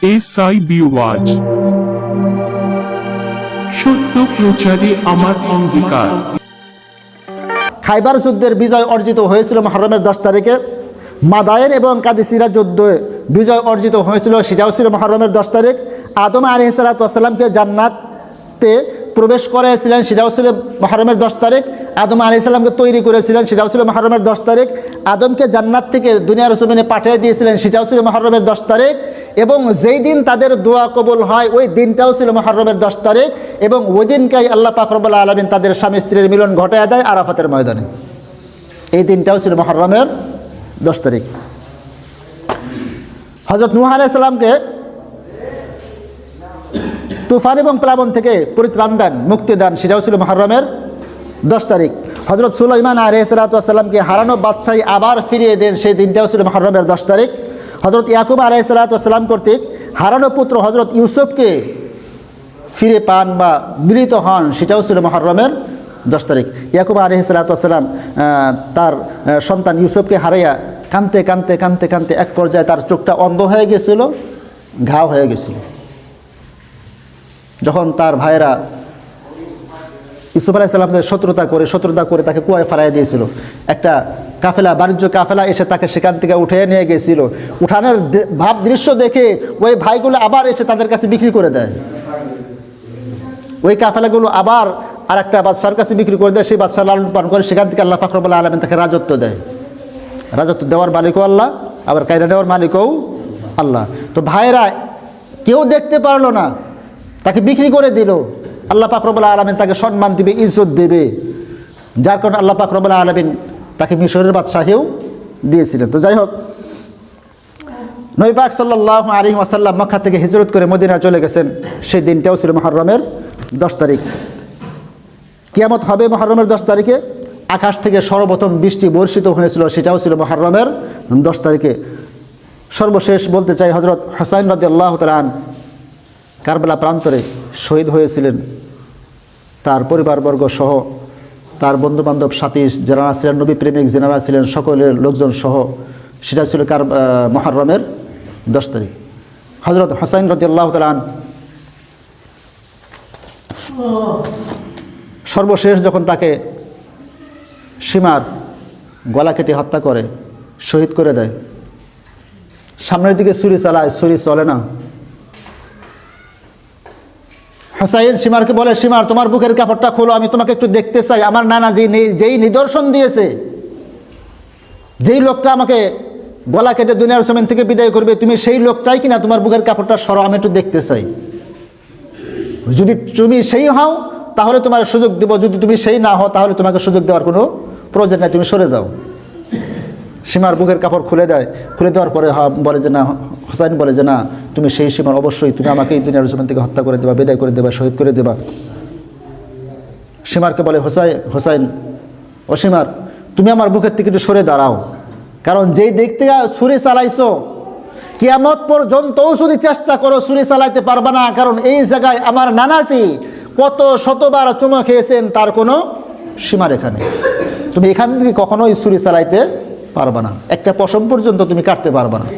SIB ওয়াজ সত্য প্রচারে আমার অঙ্গীকার। খাইবার যুদ্ধের বিজয় অর্জিত হয়েছিল মুহররমের 10 তারিখে। মাদায়েন এবং কাদিসিরা যুদ্ধে বিজয় অর্জিত হয়েছিল, সেটাও ছিল মুহররমের 10 তারিখ। আদম আলাইহিস সালাতু ওয়াস সালামকে জান্নাতে প্রবেশ করেছিলেন, সেটাও ছিল মুহররমের 10 তারিখ। আদম আলাইহিস সালামকে তৈরি করেছিলেন, সেটাও ছিল মুহররমের 10 তারিখ। আদমকে জান্নাত থেকে দুনিয়ার জমিনে পাঠিয়ে দিয়েছিলেন, সেটাও ছিল মুহররমের 10 তারিখ। এবং যেই দিন তাদের দোয়া কবুল হয় ওই দিনটাও ছিল মুহররমের 10 তারিখ। এবং ওই দিনকেই আল্লাহ পাক রব্বুল আলামিন তাদের স্বামী স্ত্রীর মিলন ঘটায় দেয় আরাফাতের ময়দানে। এই দিনটাও ছিল মুহররমের 10 তারিখ। হযরত নূহ আলাইহিস সালামকে তুফান এবং প্লাবন থেকে পরিত্রাণ দেন, মুক্তি দেন, সেটাও ছিল মুহররমের 10 তারিখ। হযরত সুলাইমান আলাইহিস সালামকে হারানো বাদশাহী আবার ফিরিয়ে দেন, সেই দিনটাও ছিল মুহররমের 10 তারিখ। হযরত ইয়াকুব আলাইহিস সালাম কর্তৃক হারানো পুত্র হযরত ইউসুফকে ফিরে পান বা মিলিত হন, সেটাও ছিল মুহররমের 10 তারিখ। ইয়াকুব আলাইহিস সালাম তার সন্তান ইউসুফকে হারাইয়া কাঁদতে কাঁদতে কাঁদতে কাঁদতে এক পর্যায়ে তার চোখটা অন্ধ হয়ে গেছিল, ঘাও হয়ে গেছিল। যখন তার ভাইয়েরা ইউসুফ আলাইহিস সালামকে শত্রুতা করে তাকে কুয়ায় ফেলাই দিয়েছিল, একটা কাফেলা, বাণিজ্য কাফেলা এসে তাকে সেখান থেকে উঠে নিয়ে গিয়েছিল। উঠানোর ভাব দৃশ্য দেখে ওই ভাইগুলো আবার এসে তাদের কাছে বিক্রি করে দেয়। ওই কাফেলাগুলো আবার আর একটা বাদশার কাছে বিক্রি করে দেয়, সেই বাদশা লালন পালন করে, সেখান থেকে আল্লাহ পাক রব্বুল আলামিন তাকে রাজত্ব দেয়। রাজত্ব দেওয়ার মালিকও আল্লাহ, আবার কায়রা দেওয়ার মালিকও আল্লাহ। তো ভাইরা কেউ দেখতে পারলো না, তাকে বিক্রি করে দিল। আল্লাহ পাক রব্বুল আলামিন তাকে সম্মান দিবে, ইজ্জত দেবে, যার কারণে আল্লাহ পাক রব্বুল আলামিন তাকে মিশরের বাদশাহেও দিয়েছিলেন। তো যাই হোক, নবী পাক সাল্লাল্লাহু আলাইহি ওয়াসাল্লাম মক্কা থেকে হিজরত করে মদিনা চলে গেছেন, সেই দিনটাও ছিল মুহররমের 10 তারিখ। কিয়ামত হবে মুহররমের 10 তারিখে। আকাশ থেকে সর্বপ্রথম বৃষ্টি বর্ষিত হয়েছিল, সেটাও ছিল মুহররমের 10 তারিখে। সর্বশেষ বলতে চাই, হযরত হুসাইন রাদিয়াল্লাহু তাআলা আনহু কারবালা প্রান্তরে শহীদ হয়েছিলেন, তার পরিবারবর্গ সহ, তার বন্ধুবান্ধব সাথী যারা ছিলেন, নবী প্রেমিক যারা ছিলেন, সকলের লোকজন সহ, সেটা ছিল মুহররমের 10 তারিখ। হযরত হুসাইন রাদিয়াল্লাহু তাআলা আনহু সর্বশেষ যখন তাকে সীমার গলা কেটে হত্যা করে, শহীদ করে দেয়, সামনের দিকে ছুরি চালায়, ছুরি চলে না। হুসাইন সীমারকে বলে, সীমার তোমার বুকের কাপড়টা খোলো, আমি তোমাকে একটু দেখতে চাই। আমার নানা যেই নিদর্শন দিয়েছে, যেই লোকটা আমাকে গলা কেটে দুনিয়ার জমিন থেকে বিদায় করবে, তুমি সেই লোকটাই কিনা, তোমার বুকের কাপড়টা সরো, আমি একটু দেখতে চাই। যদি তুমি সেই হও তাহলে তোমার সুযোগ দেব, যদি তুমি সেই না হও তাহলে তোমাকে সুযোগ দেওয়ার কোনো প্রয়োজন নাই, তুমি সরে যাও। সীমার বুকের কাপড় খুলে দেয়, খুলে দেওয়ার পরে বলে যে না, হুসাইন বলে যে না, তুমি সেই সীমার, অবশ্যই তুমি আমাকে এই দুনিয়ার জমিন থেকে হত্যা করে দেবা, বিদায় করে দেবা, শহীদ করে দেবা। সীমারকে বলে, হুসাইন ও সীমার, তুমি আমার বুকের থেকে একটু সরে দাঁড়াও, কারণ যেই দেখতে ছুরি চালাইছো, কিয়ামত পর্যন্তও যদি চেষ্টা করো ছুরি চালাইতে পারবা না, কারণ এই জায়গায় আমার নানাজি কত শতবার চুমো খেয়েছেন, তার কোনো সীমারেখা নেই। তুমি এখান থেকে কখনোই ছুরি চালাইতে পারবা না, একটা পশম পর্যন্ত তুমি কাটতে পারবা না।